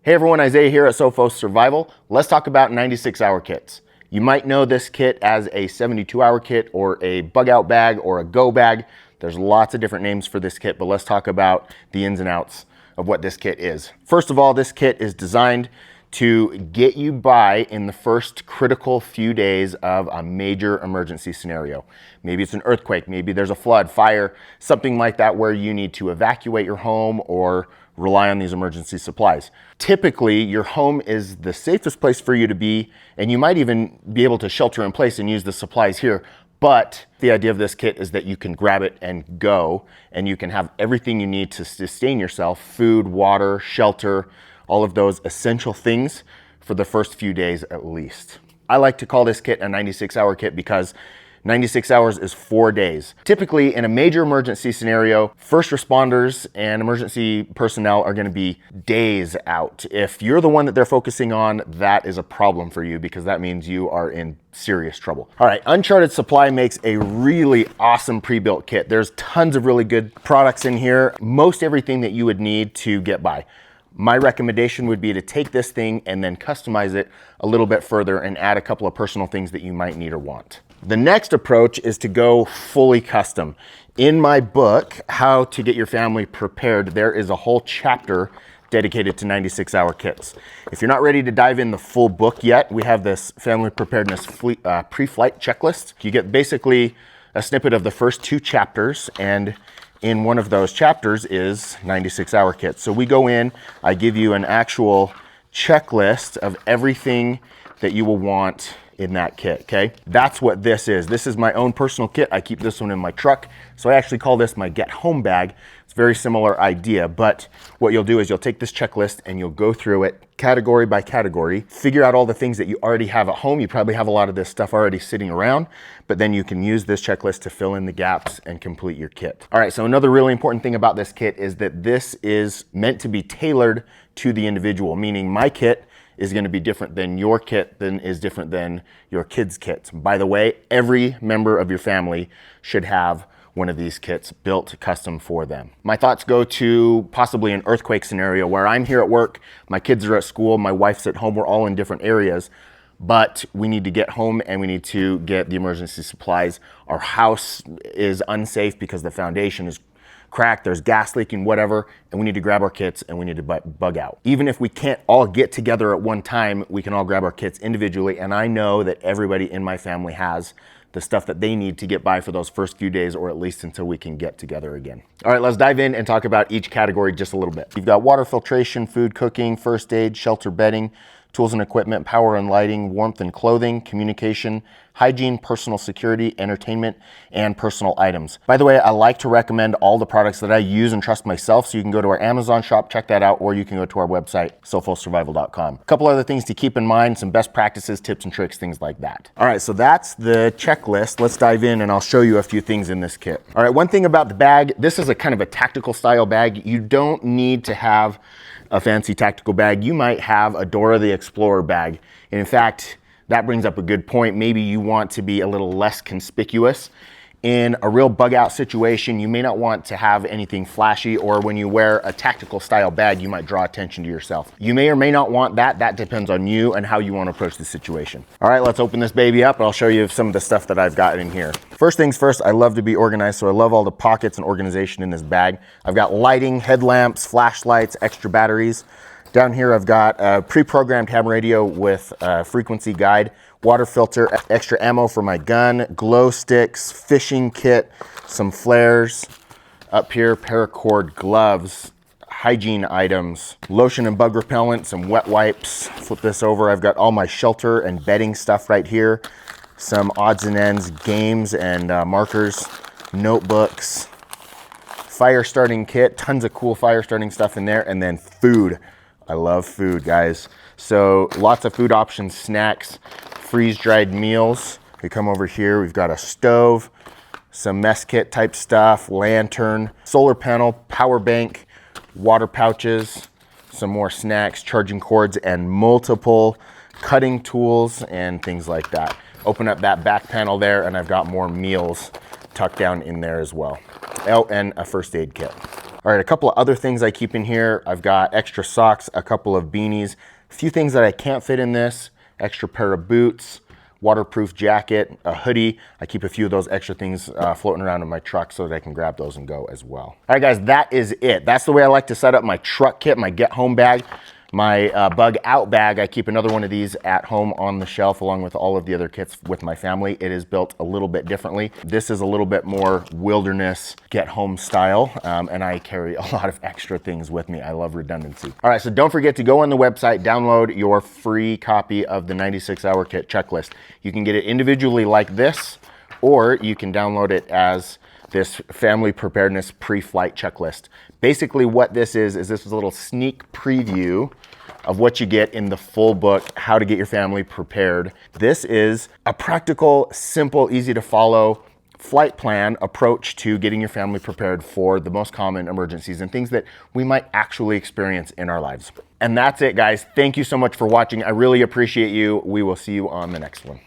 Hey everyone, Isaiah here at SoFo Survival. Let's talk about 96-hour kits. You might know this kit as a 72-hour kit or a bug out bag or a go bag. There's lots of different names for this kit, but let's talk about the ins and outs of what this kit is. First of all, this kit is designed to get you by in the first critical few days of a major emergency scenario. Maybe it's an earthquake, maybe there's a flood, fire, something like that where you need to evacuate your home or rely on these emergency supplies. Typically, your home is the safest place for you to be, and you might even be able to shelter in place and use the supplies here. But the idea of this kit is that you can grab it and go, and you can have everything you need to sustain yourself: food, water, shelter, all of those essential things for the first few days at least. I like to call this kit a 96-hour kit because 96 hours is 4 days. Typically, in a major emergency scenario, first responders and emergency personnel are gonna be days out. If you're the one that they're focusing on, that is a problem for you because that means you are in serious trouble. All right, Uncharted Supply makes a really awesome pre-built kit. There's tons of really good products in here, most everything that you would need to get by. My recommendation would be to take this thing and then customize it a little bit further and add a couple of personal things that you might need or want. The next approach is to go fully custom. In my book, How to Get Your Family Prepared, there is a whole chapter dedicated to 96-hour kits. If you're not ready to dive in the full book yet, we have this family preparedness pre-flight checklist. You get basically a snippet of the first 2 chapters, and in one of those chapters is 96-hour kits. So we go in, I give you an actual checklist of everything that you will want in that kit, okay? That's what this is. This is my own personal kit. I keep this one in my truck. So I actually call this my get home bag. It's a very similar idea, but what you'll do is you'll take this checklist and you'll go through it category by category, figure out all the things that you already have at home. You probably have a lot of this stuff already sitting around, but then you can use this checklist to fill in the gaps and complete your kit. All right, so another really important thing about this kit is that this is meant to be tailored to the individual, meaning my kit is going to be different than your kit, is different than your kids' kits. By the way, every member of your family should have one of these kits built custom for them. My thoughts go to possibly an earthquake scenario where I'm here at work, my kids are at school, my wife's at home, we're all in different areas, but we need to get home and we need to get the emergency supplies. Our house is unsafe because the foundation is cracked, there's gas leaking, whatever, and we need to grab our kits and we need to bug out. Even if we can't all get together at one time, we can all grab our kits individually, and I know that everybody in my family has the stuff that they need to get by for those first few days, or at least until we can get together again. All right, let's dive in and talk about each category just a little bit. You've got water filtration, food cooking, first aid, shelter bedding, tools and equipment, power and lighting, warmth and clothing, communication, hygiene, personal security, entertainment, and personal items. By the way, I like to recommend all the products that I use and trust myself, so you can go to our Amazon shop, check that out, or you can go to our website, sofosurvival.com. A couple other things to keep in mind, some best practices, tips and tricks, things like that. All right, so that's the checklist. Let's dive in and I'll show you a few things in this kit. All right, one thing about the bag, this is a kind of a tactical style bag. You don't need to have a fancy tactical bag. You might have a Dora the Explorer bag. And in fact, that brings up a good point. Maybe you want to be a little less conspicuous. In a real bug out situation, you may not want to have anything flashy, or when you wear a tactical style bag, you might draw attention to yourself. You may or may not want that. That depends on you and how you want to approach the situation. All right, let's open this baby up and I'll show you some of the stuff that I've got in here. First things first, I love to be organized, so I love all the pockets and organization in this bag. I've got lighting, headlamps, flashlights, extra batteries. Down here, I've got a pre-programmed ham radio with a frequency guide, water filter, extra ammo for my gun, glow sticks, fishing kit, some flares. Up here, paracord gloves, hygiene items, lotion and bug repellent, some wet wipes. Flip this over, I've got all my shelter and bedding stuff right here. Some odds and ends, games and markers, notebooks, fire starting kit, tons of cool fire starting stuff in there, and then food. I love food, guys. So lots of food options, snacks, freeze-dried meals. We come over here, we've got a stove, some mess kit type stuff, lantern, solar panel, power bank, water pouches, some more snacks, charging cords, and multiple cutting tools and things like that. Open up that back panel there and I've got more meals tucked down in there as well. Oh, and a first aid kit. All right, a couple of other things I keep in here. I've got extra socks, a couple of beanies, a few things that I can't fit in this, extra pair of boots, waterproof jacket, a hoodie. I keep a few of those extra things floating around in my truck so that I can grab those and go as well. All right, guys, that is it. That's the way I like to set up my truck kit, my get home bag. My bug out bag, I keep another one of these at home on the shelf along with all of the other kits with my family. It is built a little bit differently. This is a little bit more wilderness get home style, and I carry a lot of extra things with me. I love redundancy. All right, so don't forget to go on the website, download your free copy of the 96-hour kit checklist. You can get it individually like this, or you can download it as this family preparedness pre-flight checklist. Basically what this is this is a little sneak preview of what you get in the full book, How to Get Your Family Prepared. This is a practical, simple, easy to follow flight plan approach to getting your family prepared for the most common emergencies and things that we might actually experience in our lives. And that's it, guys. Thank you so much for watching. I really appreciate you. We will see you on the next one.